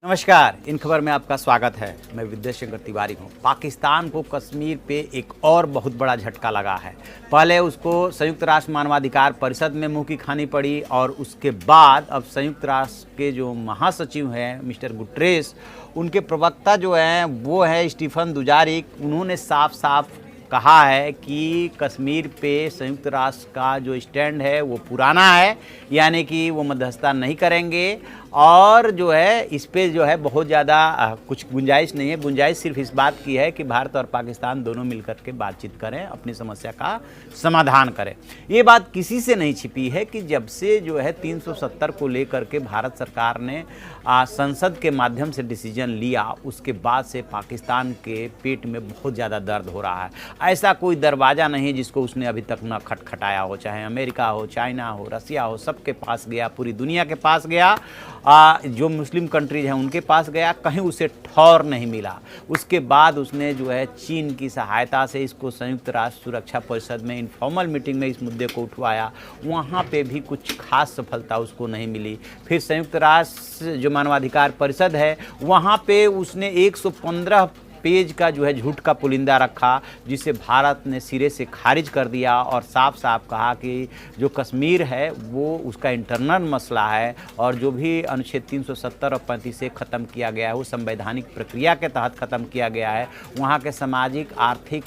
नमस्कार, इन खबर में आपका स्वागत है। मैं विद्याशंकर तिवारी हूँ। पाकिस्तान को कश्मीर पे एक और बहुत बड़ा झटका लगा है। पहले उसको संयुक्त राष्ट्र मानवाधिकार परिषद में मुंह की खानी पड़ी और उसके बाद अब संयुक्त राष्ट्र के जो महासचिव हैं मिस्टर गुटरेस, उनके प्रवक्ता जो हैं वो है स्टीफन दुजारिक। उन्होंने साफ साफ कहा है कि कश्मीर पे संयुक्त राष्ट्र का जो स्टैंड है वो पुराना है, यानी कि वो मध्यस्थता नहीं करेंगे और जो है इस पे जो है बहुत ज़्यादा कुछ गुंजाइश नहीं है। गुंजाइश सिर्फ इस बात की है कि भारत और पाकिस्तान दोनों मिलकर के बातचीत करें, अपनी समस्या का समाधान करें। ये बात किसी से नहीं छिपी है कि जब से जो है 370 को लेकर के भारत सरकार ने संसद के माध्यम से डिसीजन लिया, उसके बाद से पाकिस्तान के पेट में बहुत ज़्यादा दर्द हो रहा है। ऐसा कोई दरवाज़ा नहीं जिसको उसने अभी तक न खटखटाया हो, चाहे अमेरिका हो, चाइना हो, रसिया हो, सबके पास गया, पूरी दुनिया के पास गया, जो मुस्लिम कंट्रीज हैं उनके पास गया, कहीं उसे ठौर नहीं मिला। उसके बाद उसने जो है चीन की सहायता से इसको संयुक्त राष्ट्र सुरक्षा परिषद में इनफॉर्मल मीटिंग में इस मुद्दे को उठवाया, वहाँ पे भी कुछ खास सफलता उसको नहीं मिली। फिर संयुक्त राष्ट्र जो मानवाधिकार परिषद है वहाँ पे उसने 115 पेज का जो है झूठ का पुलिंदा रखा, जिसे भारत ने सिरे से खारिज कर दिया और साफ साफ कहा कि जो कश्मीर है वो उसका इंटरनल मसला है और जो भी अनुच्छेद 370 और 35 से ख़त्म किया गया है वो संवैधानिक प्रक्रिया के तहत ख़त्म किया गया है, वहाँ के सामाजिक आर्थिक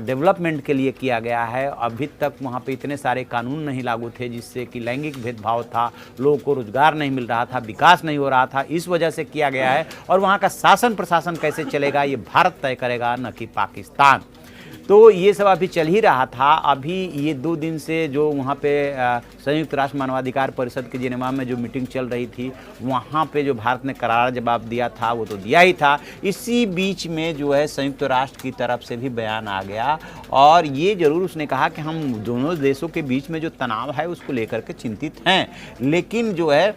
डेवलपमेंट के लिए किया गया है। अभी तक वहाँ पे इतने सारे कानून नहीं लागू थे जिससे कि लैंगिक भेदभाव था, लोगों को रोजगार नहीं मिल रहा था, विकास नहीं हो रहा था, इस वजह से किया गया है। और वहाँ का शासन प्रशासन कैसे चलेगा ये भारत तय करेगा, न कि पाकिस्तान। तो ये सब अभी चल ही रहा था। अभी ये 2 दिन से जो वहाँ पे संयुक्त राष्ट्र मानवाधिकार परिषद के जिनेवा में जो मीटिंग चल रही थी, वहाँ पे जो भारत ने करारा जवाब दिया था वो तो दिया ही था। इसी बीच में जो है संयुक्त राष्ट्र की तरफ से भी बयान आ गया और ये ज़रूर उसने कहा कि हम दोनों देशों के बीच में जो तनाव है उसको लेकर के चिंतित हैं, लेकिन जो है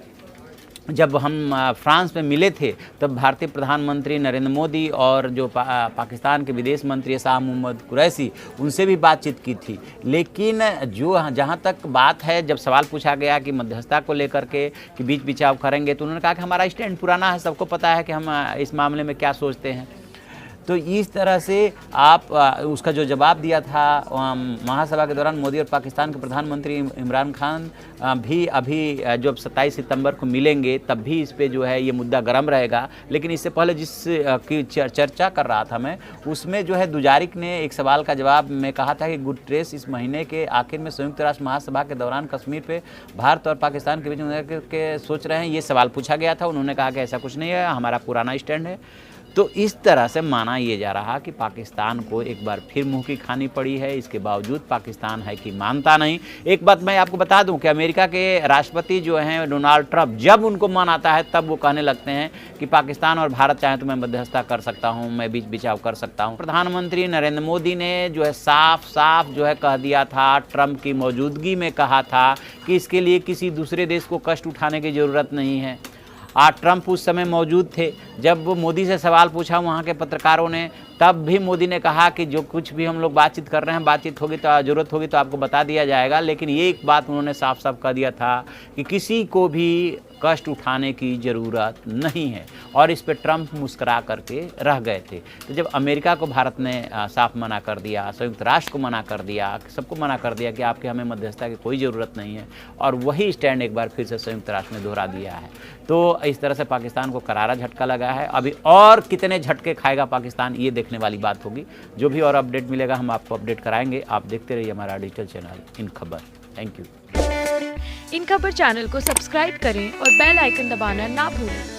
जब हम फ्रांस में मिले थे तब भारतीय प्रधानमंत्री नरेंद्र मोदी और जो पाकिस्तान के विदेश मंत्री शाह मोहम्मद कुरैशी, उनसे भी बातचीत की थी। लेकिन जो जहाँ तक बात है, जब सवाल पूछा गया कि मध्यस्थता को लेकर के कि बीच बिचाव करेंगे, तो उन्होंने कहा कि हमारा स्टैंड पुराना है, सबको पता है कि हम इस मामले में क्या सोचते हैं। तो इस तरह से आप उसका जो जवाब दिया था महासभा के दौरान, मोदी और पाकिस्तान के प्रधानमंत्री इमरान खान भी अभी जब 27 सितंबर को मिलेंगे तब भी इस पे जो है ये मुद्दा गर्म रहेगा। लेकिन इससे पहले जिस की चर्चा कर रहा था मैं, उसमें जो है दुजारिक ने एक सवाल का जवाब में कहा था कि गुटरेस इस महीने के आखिर में संयुक्त राष्ट्र महासभा के दौरान कश्मीर पे भारत और पाकिस्तान के बीच में के सोच रहे हैं, ये सवाल पूछा गया था। उन्होंने कहा कि ऐसा कुछ नहीं है, हमारा पुराना स्टैंड है। तो इस तरह से माना ये जा रहा कि पाकिस्तान को एक बार फिर मुंह की खानी पड़ी है। इसके बावजूद पाकिस्तान है कि मानता नहीं। एक बात मैं आपको बता दूं कि अमेरिका के राष्ट्रपति जो हैं डोनाल्ड ट्रंप, जब उनको मन आता है तब वो कहने लगते हैं कि पाकिस्तान और भारत चाहे तो मैं मध्यस्थता कर सकता हूं, मैं बीच बिचाव कर सकता हूं। प्रधानमंत्री नरेंद्र मोदी ने जो है साफ साफ जो है कह दिया था, ट्रंप की मौजूदगी में कहा था कि इसके लिए किसी दूसरे देश को कष्ट उठाने की ज़रूरत नहीं है। ट्रंप उस समय मौजूद थे। जब वो मोदी से सवाल पूछा वहाँ के पत्रकारों ने, तब भी मोदी ने कहा कि जो कुछ भी हम लोग बातचीत कर रहे हैं, बातचीत होगी तो ज़रूरत होगी तो आपको बता दिया जाएगा। लेकिन ये एक बात उन्होंने साफ साफ कह दिया था कि किसी को भी कष्ट उठाने की ज़रूरत नहीं है, और इस पे ट्रंप मुस्करा करके रह गए थे। तो जब अमेरिका को भारत ने साफ मना कर दिया, संयुक्त राष्ट्र को मना कर दिया, सबको मना कर दिया कि आपके हमें मध्यस्थता की कोई ज़रूरत नहीं है, और वही स्टैंड एक बार फिर से संयुक्त राष्ट्र ने दोहरा दिया है। तो इस तरह से पाकिस्तान को करारा झटका लगा है। अभी और कितने झटके खाएगा पाकिस्तान, ये देखने वाली बात होगी। जो भी और अपडेट मिलेगा हम आपको अपडेट कराएंगे। आप देखते रहिए हमारा डिजिटल चैनल इन खबर। Thank you. इन खबर चैनल को सब्सक्राइब करें और बेल आइकन दबाना ना भूलें